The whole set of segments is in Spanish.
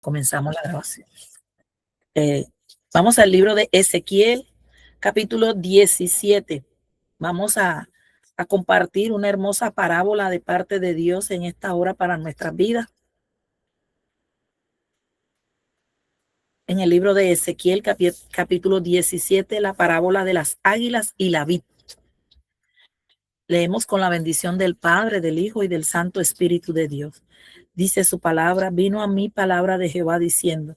Comenzamos la grabación. Eh, Vamos al libro de Ezequiel, capítulo 17. Vamos a compartir una hermosa parábola de parte de Dios en esta hora para nuestras vidas. En el libro de Ezequiel, capítulo 17, la parábola de las águilas y la vid. Leemos con la bendición del Padre, del Hijo y del Santo Espíritu de Dios. Dice su palabra: vino a mí palabra de Jehová diciendo: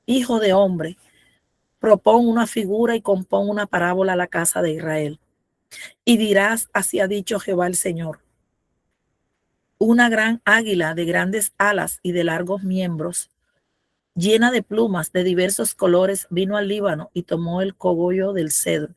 Hijo de hombre, propón una figura y compón una parábola a la casa de Israel. Y dirás: así ha dicho Jehová el Señor. Una gran águila de grandes alas y de largos miembros, llena de plumas de diversos colores, vino al Líbano y tomó el cogollo del cedro.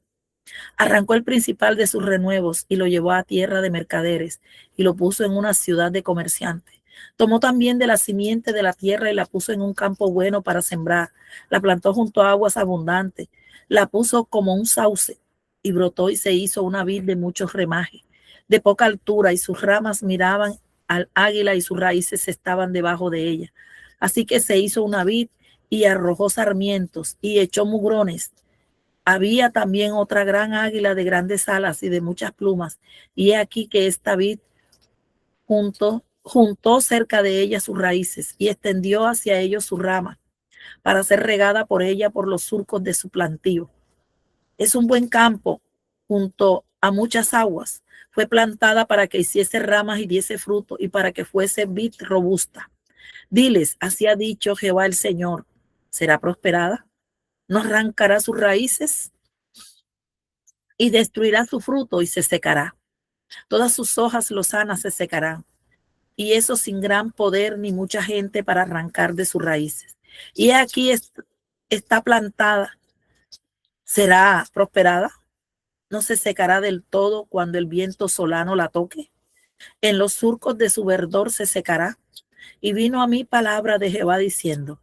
Arrancó el principal de sus renuevos y lo llevó a tierra de mercaderes y lo puso en una ciudad de comerciantes. Tomó también de la simiente de la tierra y la puso en un campo bueno para sembrar. La plantó junto a aguas abundantes. La puso como un sauce y brotó y se hizo una vid de muchos remajes, de poca altura, y sus ramas miraban al águila y sus raíces estaban debajo de ella. Así que se hizo una vid y arrojó sarmientos y echó mugrones. Había también otra gran águila de grandes alas y de muchas plumas, y he aquí que esta vid juntó cerca de ella sus raíces y extendió hacia ellos su rama para ser regada por ella por los surcos de su plantío. Es un buen campo junto a muchas aguas. Fue plantada para que hiciese ramas y diese fruto y para que fuese vid robusta. Diles: así ha dicho Jehová el Señor: ¿será prosperada? ¿No arrancará sus raíces? Y destruirá su fruto y se secará. Todas sus hojas lozanas se secarán, y eso sin gran poder ni mucha gente para arrancar de sus raíces. Y aquí está plantada, ¿será prosperada? ¿No se secará del todo cuando el viento solano la toque? En los surcos de su verdor se secará. Y vino a mí palabra de Jehová diciendo: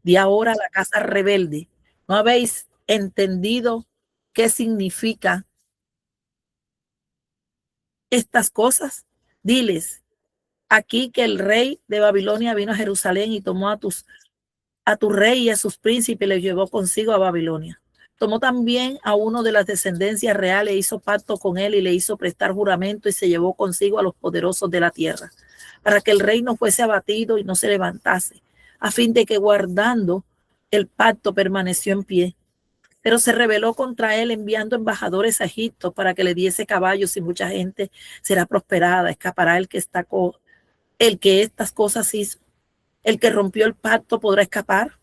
di ahora a la casa rebelde: ¿no habéis entendido qué significa estas cosas? Diles: aquí que el rey de Babilonia vino a Jerusalén y tomó a tu rey y a sus príncipes y los llevó consigo a Babilonia. Tomó también a uno de las descendencias reales, hizo pacto con él y le hizo prestar juramento, y se llevó consigo a los poderosos de la tierra, para que el rey no fuese abatido y no se levantase, a fin de que guardando el pacto permaneció en pie. Pero se rebeló contra él enviando embajadores a Egipto para que le diese caballos, y mucha gente será prosperada. Escapará el que estas cosas hizo. El que rompió el pacto podrá escapar.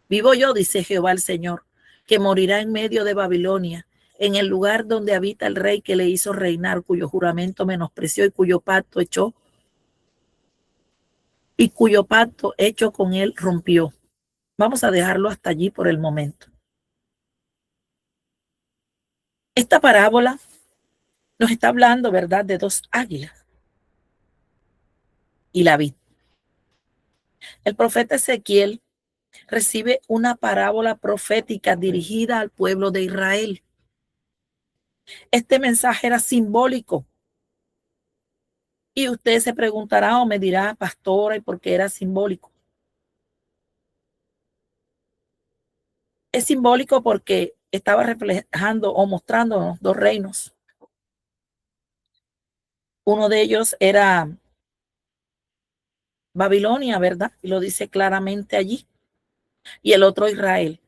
Vivo yo, dice Jehová el Señor, que morirá en medio de Babilonia, en el lugar donde habita el rey que le hizo reinar, cuyo juramento menospreció y cuyo pacto hecho con él rompió. Vamos a dejarlo hasta allí por el momento. Esta parábola nos está hablando, ¿verdad?, de dos águilas y la vid. El profeta Ezequiel recibe una parábola profética dirigida al pueblo de Israel. Este mensaje era simbólico. Y usted se preguntará o me dirá: pastora, ¿y por qué era simbólico? Es simbólico porque estaba reflejando o mostrándonos dos reinos. Uno de ellos era Babilonia, ¿verdad? Y lo dice claramente allí. Y el otro Israel.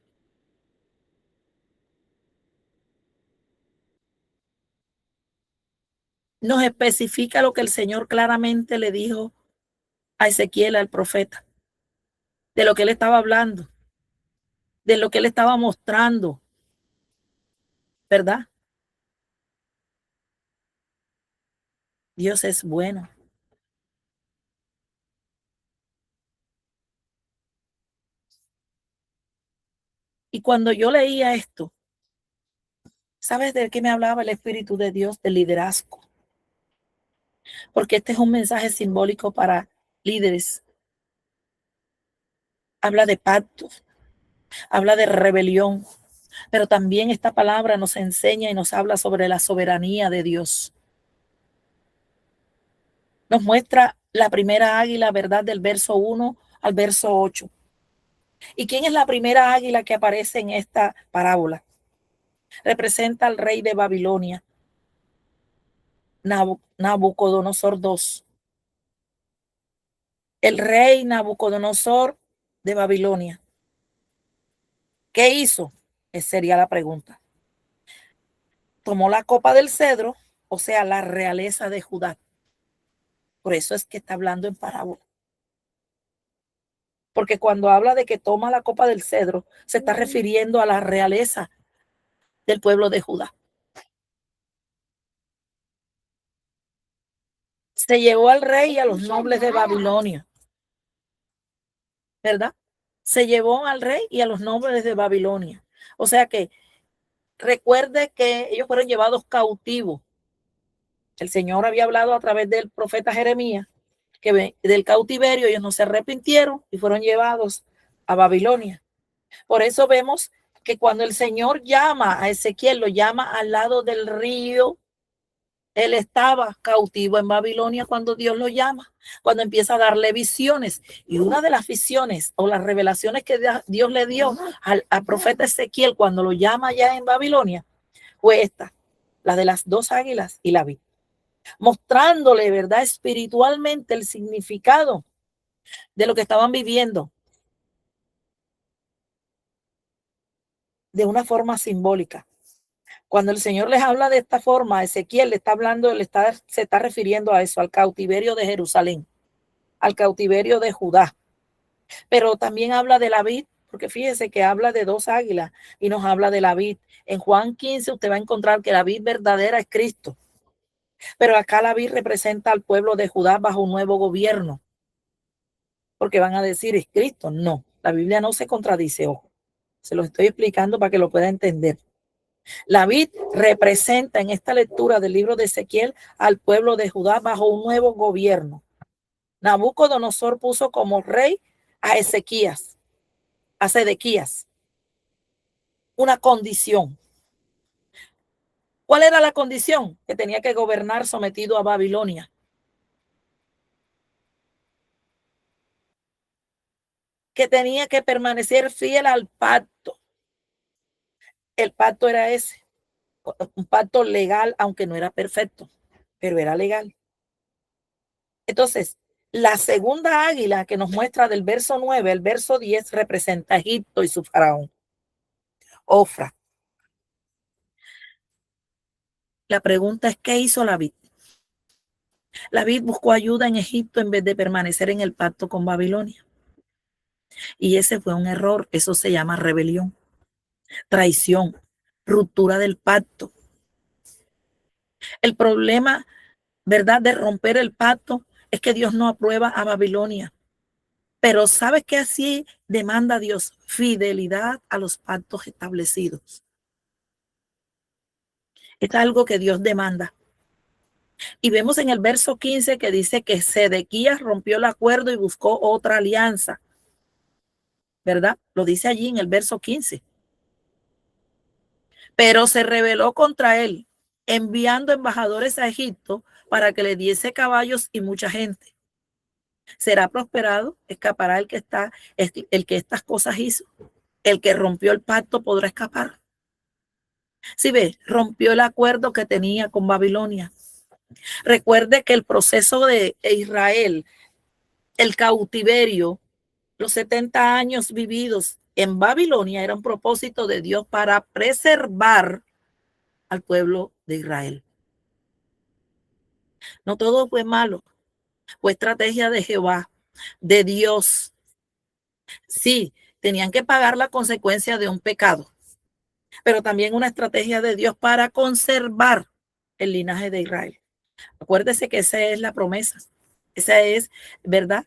Nos especifica lo que el Señor claramente le dijo a Ezequiel, al profeta, de lo que él estaba hablando, de lo que él estaba mostrando, ¿verdad? Dios es bueno. Y cuando yo leía esto, ¿sabes de qué me hablaba el Espíritu de Dios? Del liderazgo. Porque este es un mensaje simbólico para líderes. Habla de pactos, habla de rebelión, pero también esta palabra nos enseña y nos habla sobre la soberanía de Dios. Nos muestra la primera águila, ¿verdad?, del verso 1 al verso 8. ¿Y quién es la primera águila que aparece en esta parábola? Representa al rey de Babilonia, Nabucodonosor II. El rey Nabucodonosor de Babilonia. ¿Qué hizo? Esa sería la pregunta. Tomó la copa del cedro, o sea, la realeza de Judá. Por eso es que está hablando en parábola. Porque cuando habla de que toma la copa del cedro, se está refiriendo a la realeza del pueblo de Judá. Se llevó al rey y a los nobles de Babilonia, ¿verdad? Se llevó al rey y a los nobles de Babilonia. O sea que recuerde que ellos fueron llevados cautivos. El Señor había hablado a través del profeta Jeremías que del cautiverio ellos no se arrepintieron y fueron llevados a Babilonia. Por eso vemos que cuando el Señor llama a Ezequiel, lo llama al lado del río. Él estaba cautivo en Babilonia cuando Dios lo llama, cuando empieza a darle visiones. Y una de las visiones o las revelaciones que Dios le dio al profeta Ezequiel cuando lo llama ya en Babilonia fue esta, la de las dos águilas y la vid, mostrándole, ¿verdad?, espiritualmente el significado de lo que estaban viviendo de una forma simbólica. Cuando el Señor les habla de esta forma, Ezequiel le está hablando, se está refiriendo a eso, al cautiverio de Jerusalén, al cautiverio de Judá. Pero también habla de la vid, porque fíjese que habla de dos águilas y nos habla de la vid. En Juan 15 usted va a encontrar que la vid verdadera es Cristo. Pero acá la vid representa al pueblo de Judá bajo un nuevo gobierno. Porque van a decir, ¿es Cristo? No, la Biblia no se contradice, ojo. Se lo estoy explicando para que lo pueda entender. La vid representa en esta lectura del libro de Ezequiel al pueblo de Judá bajo un nuevo gobierno. Nabucodonosor puso como rey a Ezequías, a Sedequías, una condición. ¿Cuál era la condición? Que tenía que gobernar sometido a Babilonia. Que tenía que permanecer fiel al pacto. El pacto era ese, un pacto legal, aunque no era perfecto, pero era legal. Entonces, la segunda águila que nos muestra del verso 9 al verso 10 representa a Egipto y su faraón, Ofra. La pregunta es, ¿qué hizo la vid? La vid buscó ayuda en Egipto en vez de permanecer en el pacto con Babilonia. Y ese fue un error. Eso se llama rebelión, traición, ruptura del pacto. El problema, ¿verdad?, de romper el pacto es que Dios no aprueba a Babilonia. Pero ¿sabes qué así demanda Dios? Fidelidad a los pactos establecidos. Es algo que Dios demanda. Y vemos en el verso 15 que dice que Sedequías rompió el acuerdo y buscó otra alianza, ¿verdad? Lo dice allí en el verso 15. Pero se rebeló contra él, enviando embajadores a Egipto para que le diese caballos y mucha gente. ¿Será prosperado? ¿Escapará el que estas cosas hizo? ¿El que rompió el pacto podrá escapar? Si ve, rompió el acuerdo que tenía con Babilonia. Recuerde que el proceso de Israel, el cautiverio, los 70 años vividos en Babilonia era un propósito de Dios para preservar al pueblo de Israel. No todo fue malo, fue estrategia de Jehová, de Dios. Sí, tenían que pagar la consecuencia de un pecado, pero también una estrategia de Dios para conservar el linaje de Israel. Acuérdese que esa es la promesa, esa es, ¿verdad?,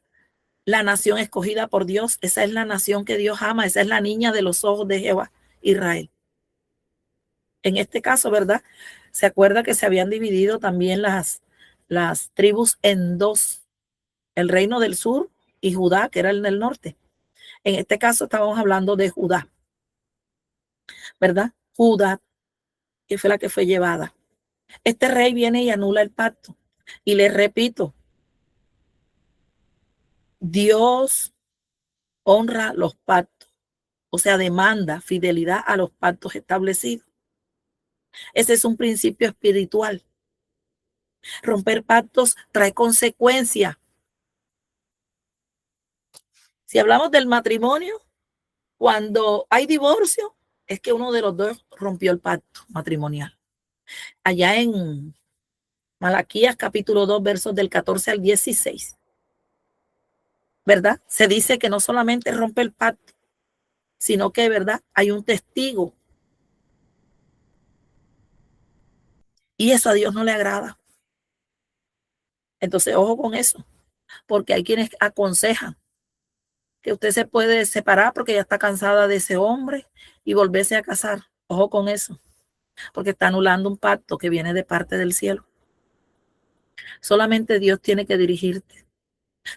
la nación escogida por Dios, esa es la nación que Dios ama, esa es la niña de los ojos de Jehová, Israel. En este caso, ¿verdad? Se acuerda que se habían dividido también las tribus en dos, el reino del sur y Judá, que era el del norte. En este caso estábamos hablando de Judá, ¿verdad? Judá, que fue la que fue llevada. Este rey viene y anula el pacto. Y les repito, Dios honra los pactos, o sea, demanda fidelidad a los pactos establecidos. Ese es un principio espiritual. Romper pactos trae consecuencias. Si hablamos del matrimonio, cuando hay divorcio, es que uno de los dos rompió el pacto matrimonial. Allá en Malaquías capítulo 2, versos del 14 al 16, ¿verdad? Se dice que no solamente rompe el pacto, sino que, ¿verdad? Hay un testigo. Y eso a Dios no le agrada. Entonces, ojo con eso, porque hay quienes aconsejan que usted se puede separar porque ya está cansada de ese hombre y volverse a casar. Ojo con eso, porque está anulando un pacto que viene de parte del cielo. Solamente Dios tiene que dirigirte.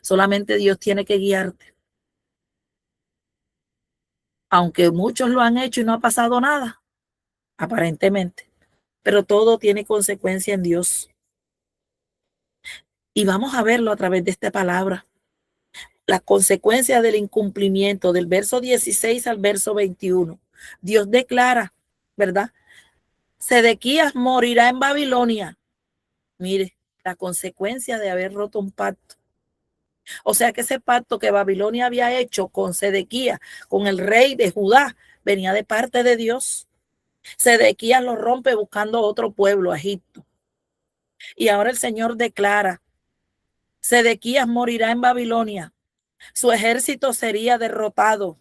Solamente Dios tiene que guiarte. Aunque muchos lo han hecho y no ha pasado nada, aparentemente. Pero todo tiene consecuencia en Dios. Y vamos a verlo a través de esta palabra. Las consecuencias del incumplimiento del verso 16 al verso 21. Dios declara, ¿verdad? Sedequías morirá en Babilonia. Mire, la consecuencia de haber roto un pacto. O sea que ese pacto que Babilonia había hecho con Sedequías, con el rey de Judá, venía de parte de Dios. Sedequías lo rompe buscando otro pueblo, Egipto. Y ahora el Señor declara, Sedequías morirá en Babilonia. Su ejército sería derrotado.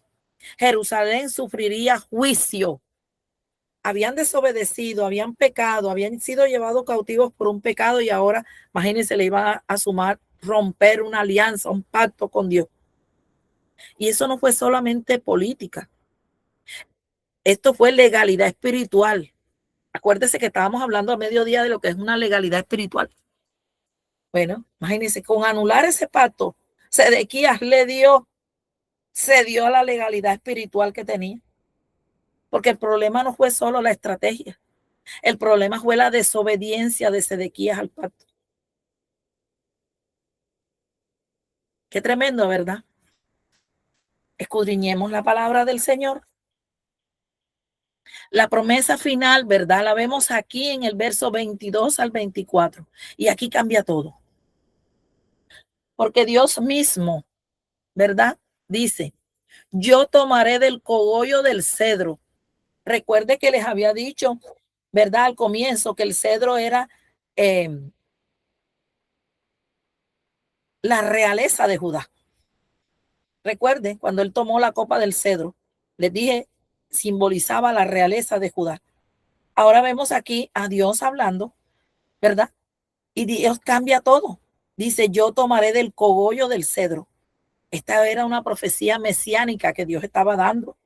Jerusalén sufriría juicio. Habían desobedecido, habían pecado, habían sido llevados cautivos por un pecado y ahora, imagínense, le iban a sumar romper una alianza, un pacto con Dios. Y eso no fue solamente política. Esto fue legalidad espiritual. Acuérdese que estábamos hablando a mediodía de lo que es una legalidad espiritual. Bueno, imagínense, con anular ese pacto, Sedequías cedió a la legalidad espiritual que tenía. Porque el problema no fue solo la estrategia. El problema fue la desobediencia de Sedequías al pacto. Qué tremendo, ¿verdad? Escudriñemos la palabra del Señor. La promesa final, ¿verdad? La vemos aquí en el verso 22 al 24. Y aquí cambia todo. Porque Dios mismo, ¿verdad? Dice, yo tomaré del cogollo del cedro. Recuerde que les había dicho, ¿verdad? Al comienzo que el cedro era la realeza de Judá. Recuerde, cuando él tomó la copa del cedro, les dije, simbolizaba la realeza de Judá. Ahora vemos aquí a Dios hablando, ¿verdad? Y Dios cambia todo. Dice, yo tomaré del cogollo del cedro. Esta era una profecía mesiánica que Dios estaba dando.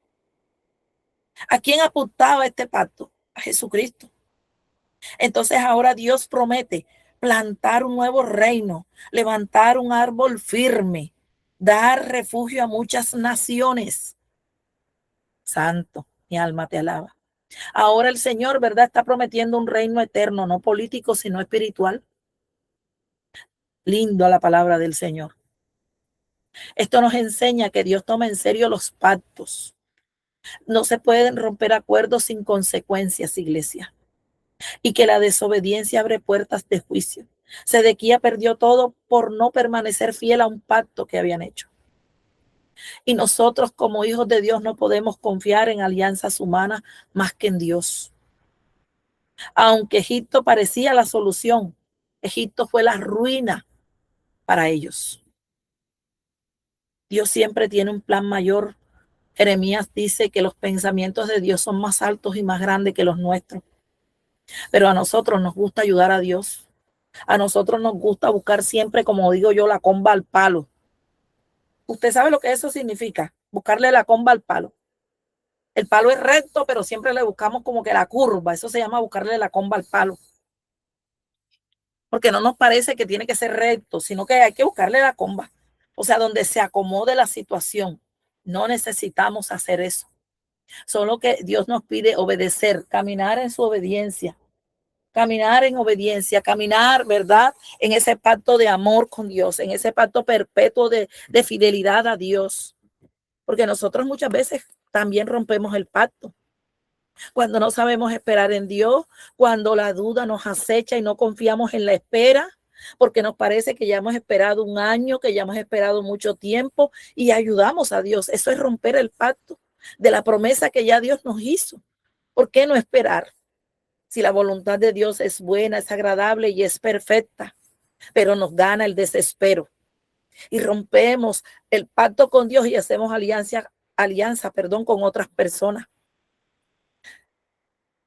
¿A quién apuntaba este pacto? A Jesucristo. Entonces ahora Dios promete plantar un nuevo reino, levantar un árbol firme, dar refugio a muchas naciones. Santo, mi alma te alaba. Ahora el Señor, ¿verdad? Está prometiendo un reino eterno, no político, sino espiritual. Lindo la palabra del Señor. Esto nos enseña que Dios toma en serio los pactos. No se pueden romper acuerdos sin consecuencias, iglesia. Y que la desobediencia abre puertas de juicio. Sedequía perdió todo por no permanecer fiel a un pacto que habían hecho. Y nosotros como hijos de Dios no podemos confiar en alianzas humanas más que en Dios. Aunque Egipto parecía la solución, Egipto fue la ruina para ellos. Dios siempre tiene un plan mayor. Jeremías dice que los pensamientos de Dios son más altos y más grandes que los nuestros. Pero a nosotros nos gusta ayudar a Dios. A nosotros nos gusta buscar siempre, como digo yo, la comba al palo. ¿Usted sabe lo que eso significa? Buscarle la comba al palo. El palo es recto, pero siempre le buscamos como que la curva. Eso se llama buscarle la comba al palo. Porque no nos parece que tiene que ser recto, sino que hay que buscarle la comba. O sea, donde se acomode la situación. No necesitamos hacer eso. Solo que Dios nos pide obedecer, caminar en su obediencia, caminar en obediencia, caminar, ¿verdad? En ese pacto de amor con Dios, en ese pacto perpetuo de fidelidad a Dios. porque nosotros muchas veces también rompemos el pacto. Cuando no sabemos esperar en Dios, cuando la duda nos acecha y no confiamos en la espera, porque nos parece que ya hemos esperado un año, que ya hemos esperado mucho tiempo y ayudamos a Dios. Eso es romper el pacto de la promesa que ya Dios nos hizo. ¿Por qué no esperar? Si la voluntad de Dios es buena, es agradable y es perfecta, pero nos gana el desespero y rompemos el pacto con Dios y hacemos alianza, con otras personas.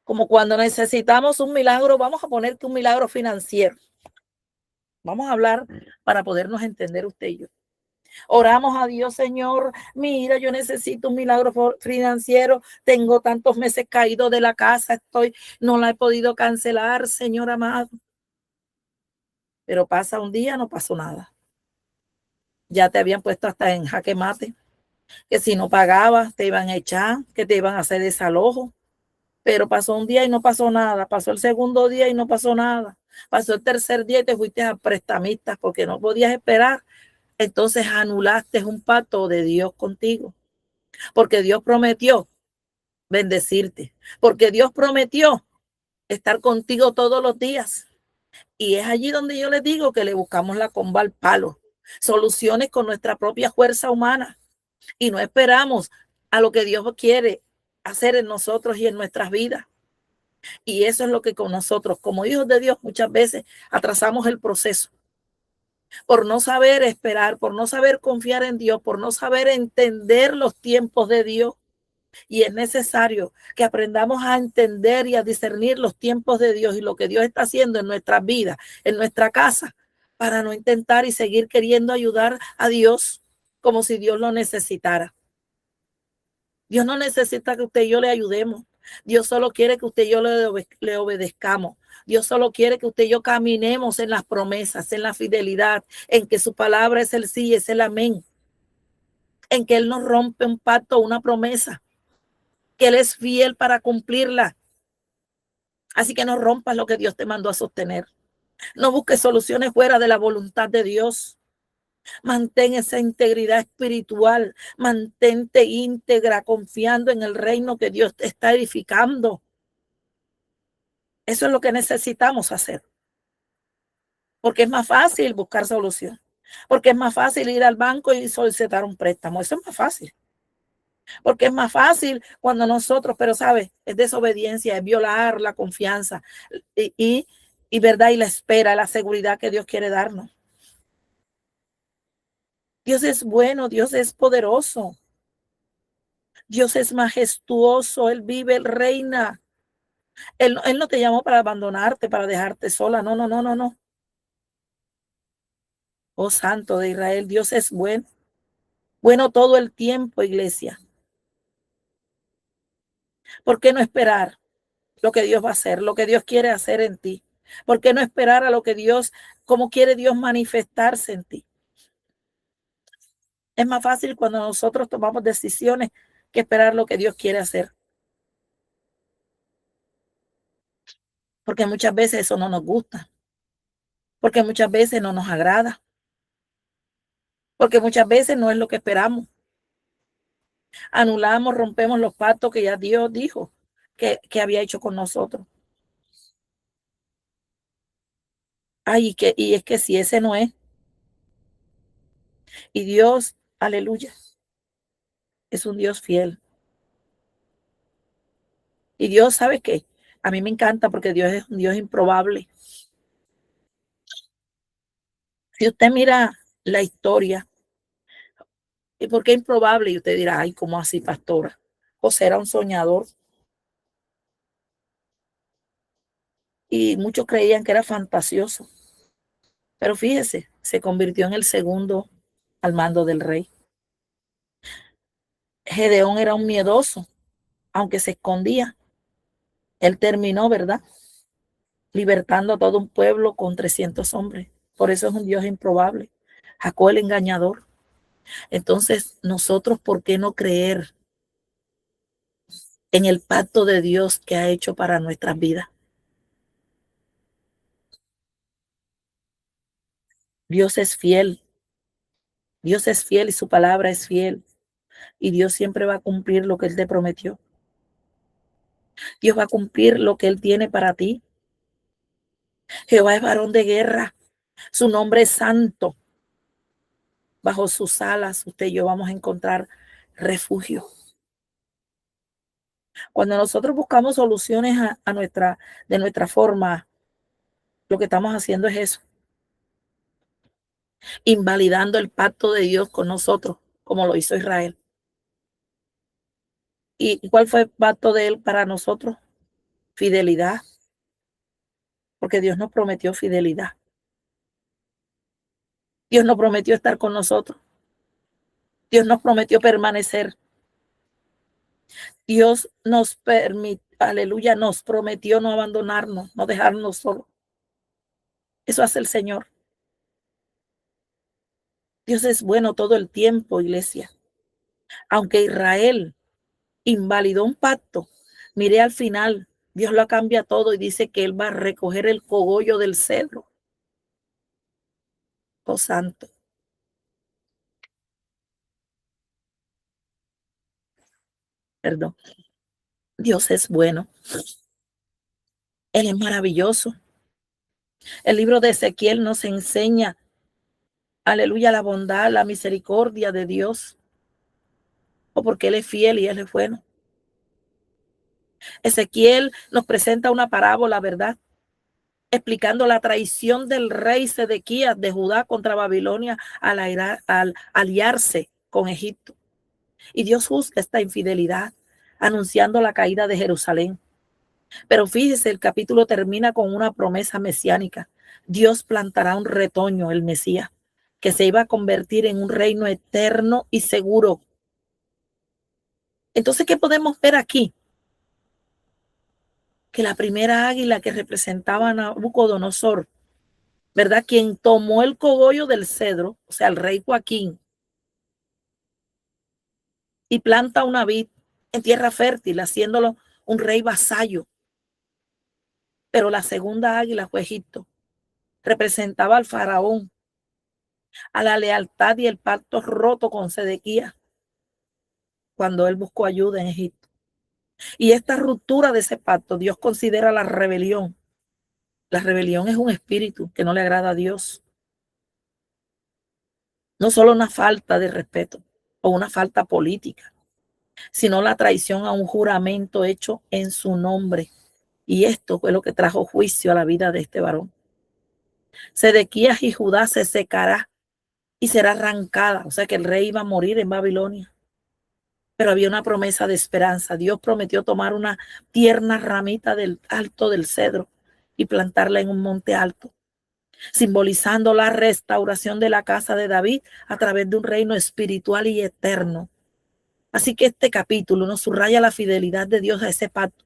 Como cuando necesitamos un milagro, vamos a poner que un milagro financiero. Vamos a hablar para podernos entender usted y yo. Oramos a Dios, Señor, mira, yo necesito un milagro financiero, tengo tantos meses caído de la casa, no la he podido cancelar, Señor amado. Pero pasa un día, no pasó nada. Ya te habían puesto hasta en jaque mate, que si no pagabas te iban a echar, que te iban a hacer desalojo. Pero pasó un día y no pasó nada, pasó el segundo día y no pasó nada, pasó el tercer día y te fuiste a prestamistas porque no podías esperar. Entonces anulaste un pacto de Dios contigo, porque Dios prometió bendecirte, porque Dios prometió estar contigo todos los días. Y es allí donde yo les digo que le buscamos la comba al palo, soluciones con nuestra propia fuerza humana y no esperamos a lo que Dios quiere hacer en nosotros y en nuestras vidas. Y eso es lo que con nosotros, como hijos de Dios, muchas veces atrasamos el proceso por no saber esperar, por no saber confiar en Dios, por no saber entender los tiempos de Dios. Y es necesario que aprendamos a entender y a discernir los tiempos de Dios y lo que Dios está haciendo en nuestras vidas, en nuestra casa, para no intentar y seguir queriendo ayudar a Dios como si Dios lo necesitara. Dios no necesita que usted y yo le ayudemos. Dios solo quiere que usted y yo le obedezcamos. Dios solo quiere que usted y yo caminemos en las promesas, en la fidelidad, en que su palabra es el sí, es el amén, en que Él no rompe un pacto, una promesa, que Él es fiel para cumplirla. Así que no rompas lo que Dios te mandó a sostener. No busques soluciones fuera de la voluntad de Dios. Mantén esa integridad espiritual. Mantente íntegra, confiando en el reino que Dios te está edificando. Eso es lo que necesitamos hacer. Porque es más fácil buscar solución. Porque es más fácil ir al banco y solicitar un préstamo. Eso es más fácil. Porque es más fácil cuando nosotros, pero sabes, es desobediencia, es violar la confianza y verdad y la espera, la seguridad que Dios quiere darnos. Dios es bueno, Dios es poderoso, Dios es majestuoso, Él vive, Él reina. Él no te llamó para abandonarte, para dejarte sola. No, no, no, no, no. Oh Santo de Israel, Dios es bueno. Bueno todo el tiempo, iglesia. ¿Por qué no esperar lo que Dios va a hacer, lo que Dios quiere hacer en ti? ¿Por qué no esperar a lo que Dios, cómo quiere Dios manifestarse en ti? Es más fácil cuando nosotros tomamos decisiones que esperar lo que Dios quiere hacer. Porque muchas veces eso no nos gusta. Porque muchas veces no nos agrada. Porque muchas veces no es lo que esperamos. Anulamos, rompemos los pactos que ya Dios dijo que había hecho con nosotros. Ay, y es que si ese no es, y Dios, aleluya, es un Dios fiel. Y Dios, ¿sabe qué? A mí me encanta porque Dios es un Dios improbable. Si usted mira la historia, ¿y por qué improbable? Y usted dirá, ay, ¿cómo así, pastora? José era un soñador y muchos creían que era fantasioso. Pero fíjese, se convirtió en el segundo al mando del rey. Gedeón era un miedoso, aunque se escondía. Él terminó, ¿verdad? Libertando a todo un pueblo con 300 hombres. Por eso es un Dios improbable. Jacob el engañador. Entonces, nosotros, ¿por qué no creer en el pacto de Dios que ha hecho para nuestras vidas? Dios es fiel. Dios es fiel y su palabra es fiel. y Dios siempre va a cumplir lo que Él te prometió. Dios va a cumplir lo que Él tiene para ti. Jehová es varón de guerra, su nombre es santo. Bajo sus alas usted y yo vamos a encontrar refugio. Cuando nosotros buscamos soluciones de nuestra forma, lo que estamos haciendo es eso, invalidando el pacto de Dios con nosotros, como lo hizo Israel. ¿Y cuál fue el pacto de Él para nosotros? Fidelidad, porque Dios nos prometió fidelidad. Dios nos prometió estar con nosotros. Dios nos prometió permanecer. Dios nos permitió, aleluya, nos prometió no abandonarnos, no dejarnos solos. Eso hace el Señor. Dios es bueno todo el tiempo, iglesia. Aunque Israel invalidó un pacto, mire al final, Dios lo cambia todo y dice que Él va a recoger el cogollo del cedro. Oh santo, perdón. Dios es bueno. Él es maravilloso. El libro de Ezequiel nos enseña, aleluya, la bondad, la misericordia de Dios. O porque Él es fiel y Él es bueno. Ezequiel nos presenta una parábola, ¿verdad? Explicando la traición del rey Sedequías de Judá contra Babilonia al aliarse con Egipto. Y Dios juzga esta infidelidad, anunciando la caída de Jerusalén. Pero fíjese, el capítulo termina con una promesa mesiánica. Dios plantará un retoño, el Mesías, que se iba a convertir en un reino eterno y seguro. Entonces, ¿qué podemos ver aquí? Que la primera águila que representaba a Nabucodonosor, ¿verdad? Quien tomó el cogollo del cedro, o sea, el rey Joaquín, y planta una vid en tierra fértil, haciéndolo un rey vasallo. Pero la segunda águila fue Egipto, representaba al faraón, a la lealtad y el pacto roto con Sedequías cuando él buscó ayuda en Egipto. Y esta ruptura de ese pacto, Dios considera la rebelión. La rebelión es un espíritu que no le agrada a Dios. No solo una falta de respeto o una falta política, sino la traición a un juramento hecho en su nombre. Y esto fue lo que trajo juicio a la vida de este varón. Sedequías y Judá se secará y será arrancada. O sea que el rey iba a morir en Babilonia. Pero había una promesa de esperanza. Dios prometió tomar una tierna ramita del alto del cedro y plantarla en un monte alto, simbolizando la restauración de la casa de David a través de un reino espiritual y eterno. Así que este capítulo nos subraya la fidelidad de Dios a ese pacto,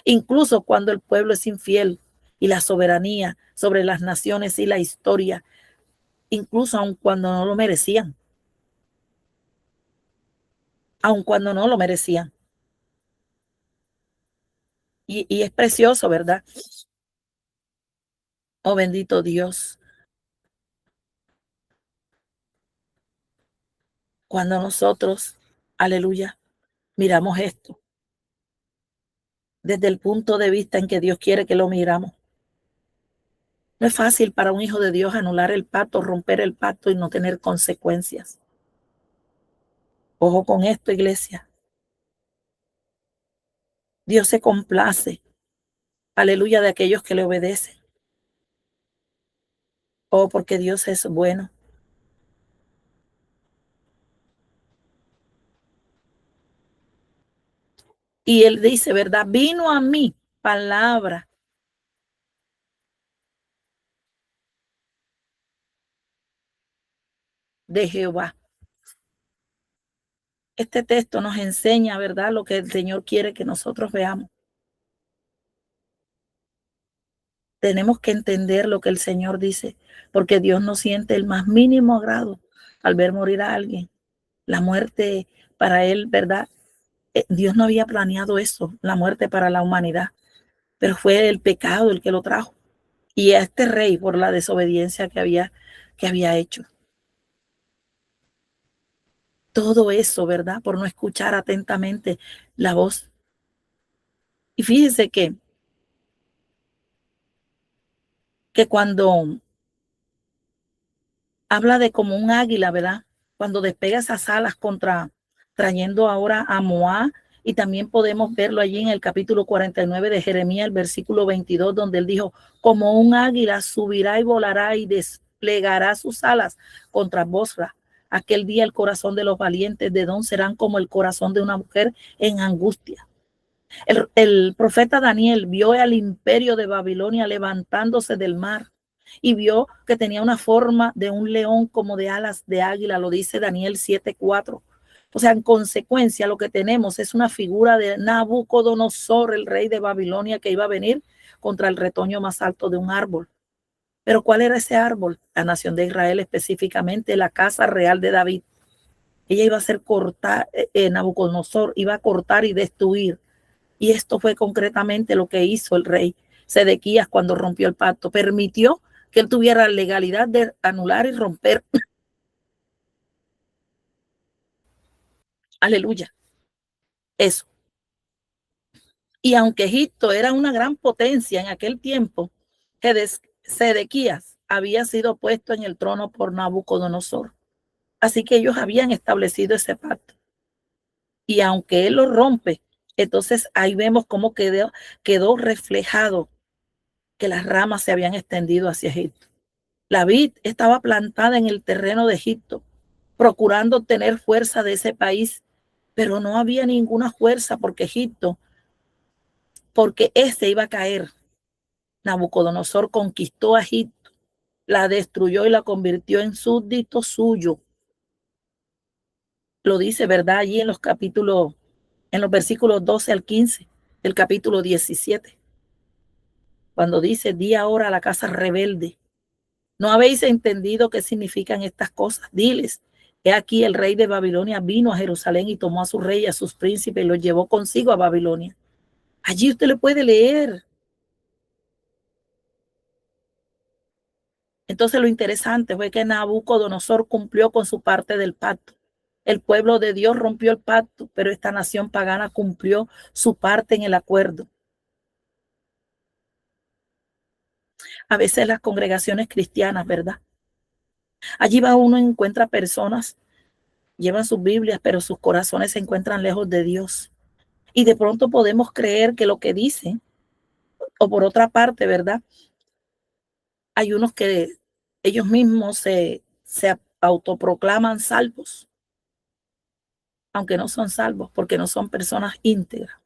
incluso cuando el pueblo es infiel, y la soberanía sobre las naciones y la historia, incluso aun cuando no lo merecían, aun cuando no lo merecían. Y es precioso, ¿verdad? Oh, bendito Dios. Cuando nosotros, aleluya, miramos esto desde el punto de vista en que Dios quiere que lo miramos. No es fácil para un hijo de Dios anular el pacto, romper el pacto y no tener consecuencias. Ojo con esto, iglesia. Dios se complace, aleluya, de aquellos que le obedecen. Oh, porque Dios es bueno. Y Él dice, ¿verdad? Vino a mí palabra de Jehová. Este texto nos enseña, ¿verdad? Lo que el Señor quiere que nosotros veamos. Tenemos que entender lo que el Señor dice, porque Dios no siente el más mínimo agrado al ver morir a alguien. La muerte para Él, ¿verdad? Dios no había planeado eso, la muerte para la humanidad, pero fue el pecado el que lo trajo. Y a este rey por la desobediencia que había hecho. Todo eso, ¿verdad? Por no escuchar atentamente la voz. Y fíjese que cuando habla de como un águila, ¿verdad? Cuando despega esas alas trayendo ahora a Moab, y también podemos verlo allí en el capítulo 49 de Jeremías, el versículo 22, donde él dijo, como un águila subirá y volará y desplegará sus alas contra Bosra. Aquel día el corazón de los valientes de Don serán como el corazón de una mujer en angustia. El profeta Daniel vio al imperio de Babilonia levantándose del mar y vio que tenía una forma de un león como de alas de águila, lo dice Daniel 7:4. O sea, en consecuencia, lo que tenemos es una figura de Nabucodonosor, el rey de Babilonia, que iba a venir contra el retoño más alto de un árbol. Pero ¿cuál era ese árbol? La nación de Israel, específicamente la casa real de David. Ella iba a ser cortar, Nabucodonosor iba a cortar y destruir. Y esto fue concretamente lo que hizo el rey Sedequías cuando rompió el pacto. Permitió que él tuviera la legalidad de anular y romper. Aleluya. Eso. Y aunque Egipto era una gran potencia en aquel tiempo, Sedequías había sido puesto en el trono por Nabucodonosor. Así que ellos habían establecido ese pacto. Y aunque él lo rompe, entonces ahí vemos cómo quedó reflejado que las ramas se habían extendido hacia Egipto. La vid estaba plantada en el terreno de Egipto, procurando obtener fuerza de ese país, pero no había ninguna fuerza porque este iba a caer. Nabucodonosor conquistó a Egipto, la destruyó y la convirtió en súbdito suyo. Lo dice, ¿verdad? Allí en los versículos 12 al 15 del capítulo 17, cuando dice, di ahora a la casa rebelde. ¿No habéis entendido qué significan estas cosas? Diles, he aquí el rey de Babilonia vino a Jerusalén y tomó a su rey y a sus príncipes y los llevó consigo a Babilonia. Allí usted le puede leer. Entonces lo interesante fue que Nabucodonosor cumplió con su parte del pacto. El pueblo de Dios rompió el pacto, pero esta nación pagana cumplió su parte en el acuerdo. A veces las congregaciones cristianas, ¿verdad? Allí va uno y encuentra personas, llevan sus Biblias, pero sus corazones se encuentran lejos de Dios. Y de pronto podemos creer que lo que dicen, o por otra parte, ¿verdad? Hay unos que ellos mismos se autoproclaman salvos, aunque no son salvos, porque no son personas íntegras.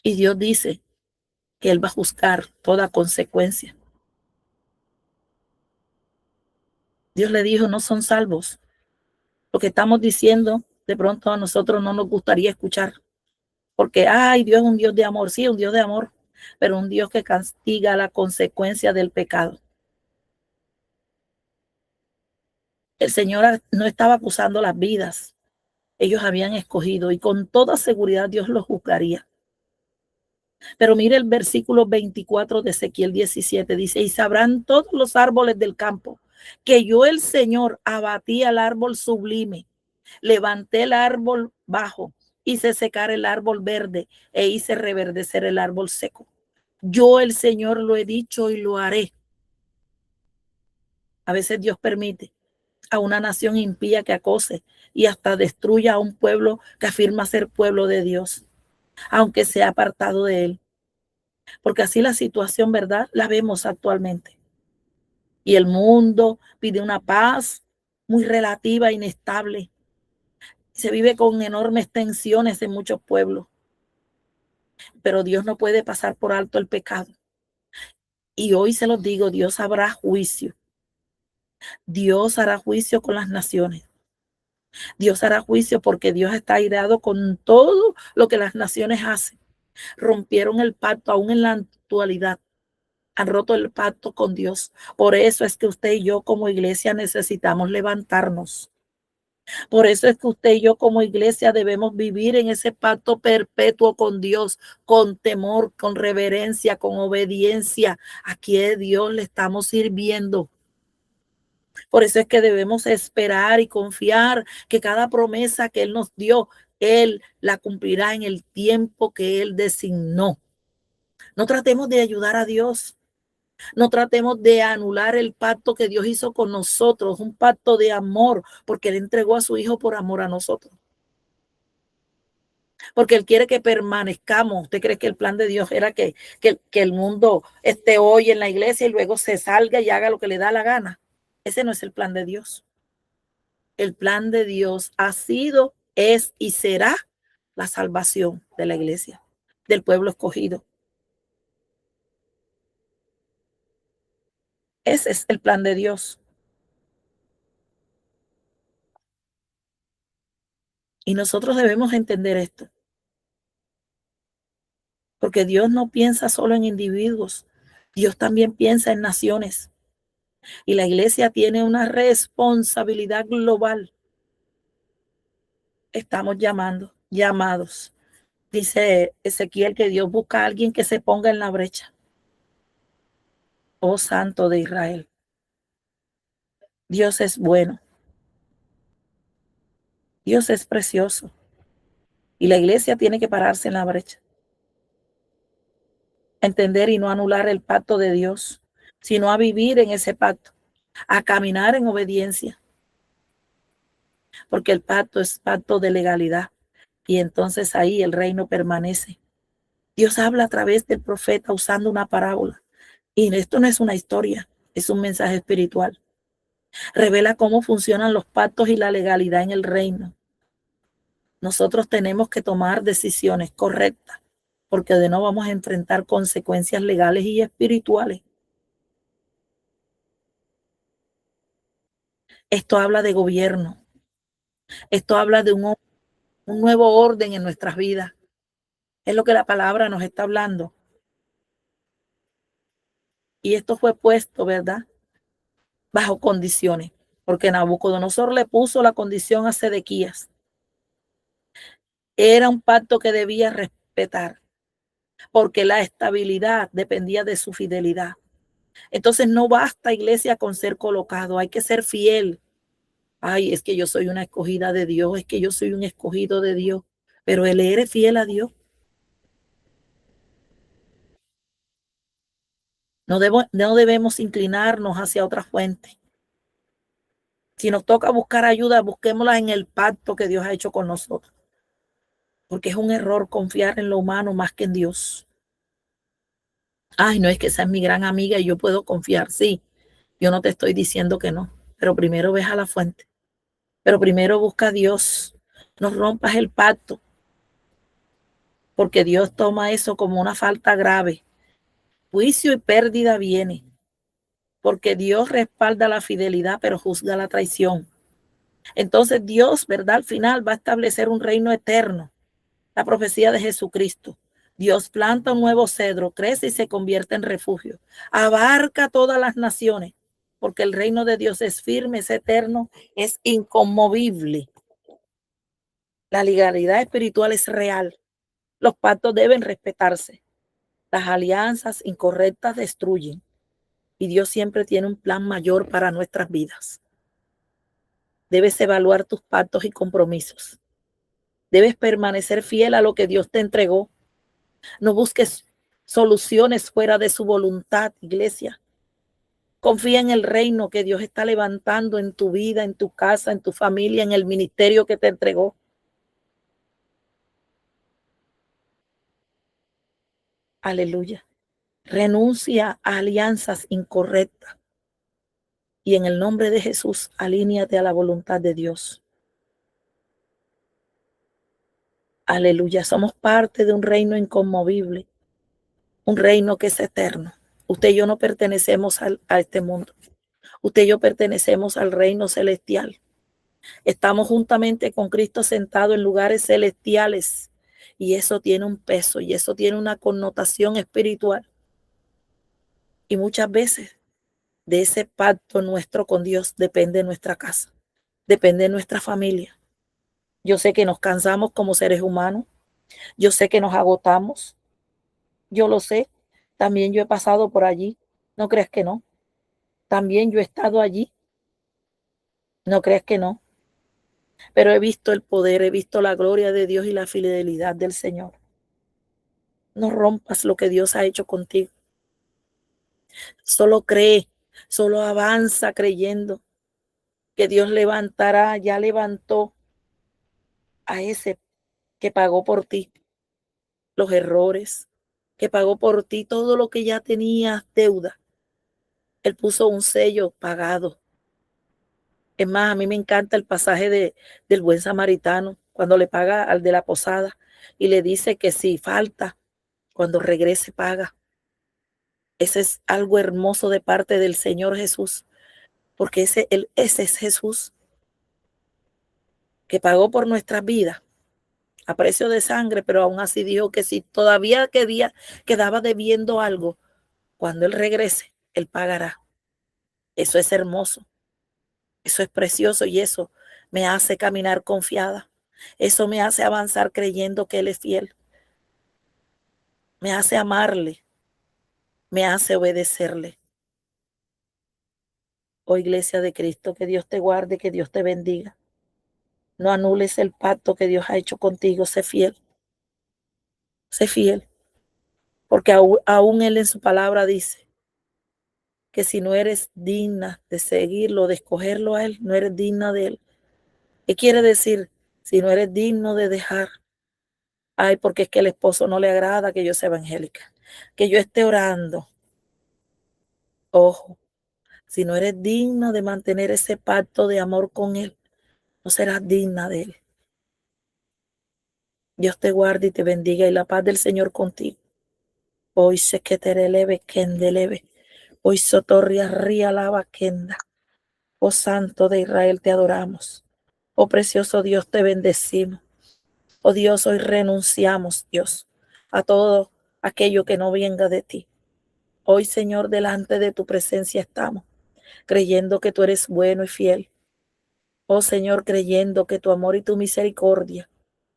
Y Dios dice que Él va a juzgar toda consecuencia. Dios le dijo, no son salvos. Lo que estamos diciendo, de pronto a nosotros no nos gustaría escuchar, porque, ay, Dios es un Dios de amor, sí, un Dios de amor, pero un Dios que castiga la consecuencia del pecado. El Señor no estaba acusando las vidas. Ellos habían escogido y con toda seguridad Dios los juzgaría. Pero mire el versículo 24 de Ezequiel 17, dice, y sabrán todos los árboles del campo que yo el Señor abatí al árbol sublime, levanté el árbol bajo, hice secar el árbol verde e hice reverdecer el árbol seco. Yo el Señor lo he dicho y lo haré. A veces Dios permite a una nación impía que acose y hasta destruya a un pueblo que afirma ser pueblo de Dios, aunque sea apartado de él. Porque así la situación, ¿verdad? La vemos actualmente. Y el mundo pide una paz muy relativa, inestable. Se vive con enormes tensiones en muchos pueblos. Pero Dios no puede pasar por alto el pecado. Y hoy se los digo, Dios habrá juicio. Dios hará juicio con las naciones. Dios hará juicio porque Dios está airado con todo lo que las naciones hacen. Rompieron el pacto aún en la actualidad. Han roto el pacto con Dios. Por eso es que usted y yo como iglesia necesitamos levantarnos. Por eso es que usted y yo como iglesia debemos vivir en ese pacto perpetuo con Dios, con temor, con reverencia, con obediencia. ¿A qué Dios le estamos sirviendo? Por eso es que debemos esperar y confiar que cada promesa que Él nos dio, Él la cumplirá en el tiempo que Él designó. No tratemos de ayudar a Dios. No tratemos de anular el pacto que Dios hizo con nosotros, un pacto de amor, porque Él entregó a su Hijo por amor a nosotros. Porque Él quiere que permanezcamos. ¿Usted cree que el plan de Dios era que el mundo esté hoy en la iglesia y luego se salga y haga lo que le da la gana? Ese no es el plan de Dios. El plan de Dios ha sido, es y será la salvación de la iglesia, del pueblo escogido. Ese es el plan de Dios. Y nosotros debemos entender esto, porque Dios no piensa solo en individuos, Dios también piensa en naciones. Y la iglesia tiene una responsabilidad global. Estamos llamados. Dice Ezequiel que Dios busca a alguien que se ponga en la brecha. Oh Santo de Israel, Dios es bueno, Dios es precioso. Y la iglesia tiene que pararse en la brecha, entender y no anular el pacto de Dios, sino a vivir en ese pacto, a caminar en obediencia, porque el pacto es pacto de legalidad y entonces ahí el reino permanece. Dios habla a través del profeta usando una parábola y esto no es una historia, es un mensaje espiritual. Revela cómo funcionan los pactos y la legalidad en el reino. Nosotros tenemos que tomar decisiones correctas porque de no vamos a enfrentar consecuencias legales y espirituales. Esto habla de gobierno, esto habla de un nuevo orden en nuestras vidas. Es lo que la palabra nos está hablando. Y esto fue puesto, ¿verdad? Bajo condiciones, porque Nabucodonosor le puso la condición a Sedequías. Era un pacto que debía respetar, porque la estabilidad dependía de su fidelidad. Entonces no basta, iglesia, con ser colocado, hay que ser fiel. Ay, es que yo soy una escogida de Dios, es que yo soy un escogido de Dios, pero él eres fiel a Dios. No debemos inclinarnos hacia otra fuente. Si nos toca buscar ayuda, busquémosla en el pacto que Dios ha hecho con nosotros, porque es un error confiar en lo humano más que en Dios. Ay, no es que esa es mi gran amiga y yo puedo confiar, sí, yo no te estoy diciendo que no, pero primero ves a la fuente, pero primero busca a Dios, no rompas el pacto, porque Dios toma eso como una falta grave. Juicio y pérdida viene, porque Dios respalda la fidelidad, pero juzga la traición. Entonces Dios, ¿verdad? Al final va a establecer un reino eterno, la profecía de Jesucristo. Dios planta un nuevo cedro, crece y se convierte en refugio. Abarca todas las naciones, porque el reino de Dios es firme, es eterno, es inconmovible. La legalidad espiritual es real. Los pactos deben respetarse. Las alianzas incorrectas destruyen. Y Dios siempre tiene un plan mayor para nuestras vidas. Debes evaluar tus pactos y compromisos. Debes permanecer fiel a lo que Dios te entregó. No busques soluciones fuera de su voluntad, iglesia. Confía en el reino que Dios está levantando en tu vida, en tu casa, en tu familia, en el ministerio que te entregó. Aleluya. Renuncia a alianzas incorrectas y en el nombre de Jesús, alíñate a la voluntad de Dios. Aleluya. Somos parte de un reino inconmovible, un reino que es eterno. Usted y yo no pertenecemos a este mundo. Usted y yo pertenecemos al reino celestial. Estamos juntamente con Cristo sentado en lugares celestiales y eso tiene un peso y eso tiene una connotación espiritual. Y muchas veces de ese pacto nuestro con Dios depende nuestra casa, depende nuestra familia. Yo sé que nos cansamos como seres humanos, yo sé que nos agotamos, yo lo sé, también yo he pasado por allí, no creas que no, también yo he estado allí, No creas que no, pero he visto el poder, he visto la gloria de Dios y la fidelidad del Señor. No rompas lo que Dios ha hecho contigo. Solo cree, solo avanza creyendo que Dios levantará, ya levantó a ese que pagó por ti los errores, que pagó por ti todo lo que ya tenías deuda. Él puso un sello pagado. Es más, a mí me encanta el pasaje del buen samaritano, cuando le paga al de la posada y le dice que si falta, cuando regrese paga. Ese es algo hermoso de parte del Señor Jesús, porque ese es Jesús que pagó por nuestras vidas a precio de sangre, pero aún así dijo que si todavía quedaba debiendo algo, cuando Él regrese, Él pagará. Eso es hermoso, eso es precioso y eso me hace caminar confiada. Eso me hace avanzar creyendo que Él es fiel. Me hace amarle, me hace obedecerle. Oh Iglesia de Cristo, que Dios te guarde, que Dios te bendiga. No anules el pacto que Dios ha hecho contigo. Sé fiel, porque aún Él en su palabra dice que si no eres digna de seguirlo, de escogerlo a Él, no eres digna de Él. ¿Qué quiere decir? Si no eres digno de dejar, ay, porque es que el esposo no le agrada que yo sea evangélica, que yo esté orando. Ojo, si no eres digna de mantener ese pacto de amor con Él, no serás digna de Él. Dios te guarde y te bendiga y la paz del Señor contigo. Hoy se que te releve, leve. Hoy sotorria ría lava kenda. Oh Santo de Israel, te adoramos. Oh precioso Dios, te bendecimos. Oh Dios, hoy renunciamos, Dios, a todo aquello que no venga de ti. Hoy, Señor, delante de tu presencia estamos, creyendo que tú eres bueno y fiel. Oh Señor, creyendo que tu amor y tu misericordia,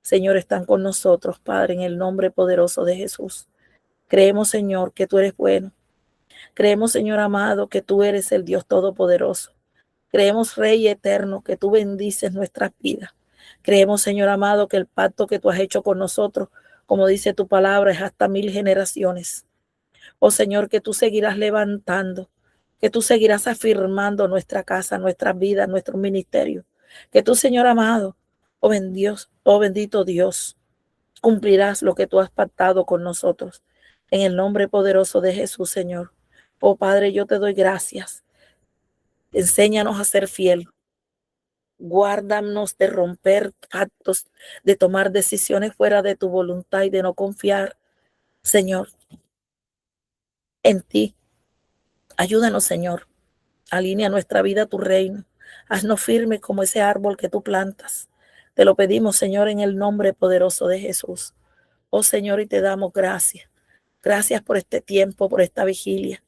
Señor, están con nosotros, Padre, en el nombre poderoso de Jesús. Creemos, Señor, que tú eres bueno. Creemos, Señor amado, que tú eres el Dios todopoderoso. Creemos, Rey eterno, que tú bendices nuestras vidas. Creemos, Señor amado, que el pacto que tú has hecho con nosotros, como dice tu palabra, es hasta 1000 generaciones. Oh Señor, que tú seguirás levantando, que tú seguirás afirmando nuestra casa, nuestras vidas, nuestro ministerio. Que tú, Señor amado, oh bendito Dios, cumplirás lo que tú has pactado con nosotros. En el nombre poderoso de Jesús, Señor. Oh Padre, yo te doy gracias. Enséñanos a ser fiel. Guárdanos de romper pactos, de tomar decisiones fuera de tu voluntad y de no confiar, Señor, en ti. Ayúdanos, Señor. Alinea nuestra vida a tu reino. Haznos firmes como ese árbol que tú plantas. Te lo pedimos, Señor, en el nombre poderoso de Jesús. Oh Señor, y te damos gracias. Gracias por este tiempo, por esta vigilia.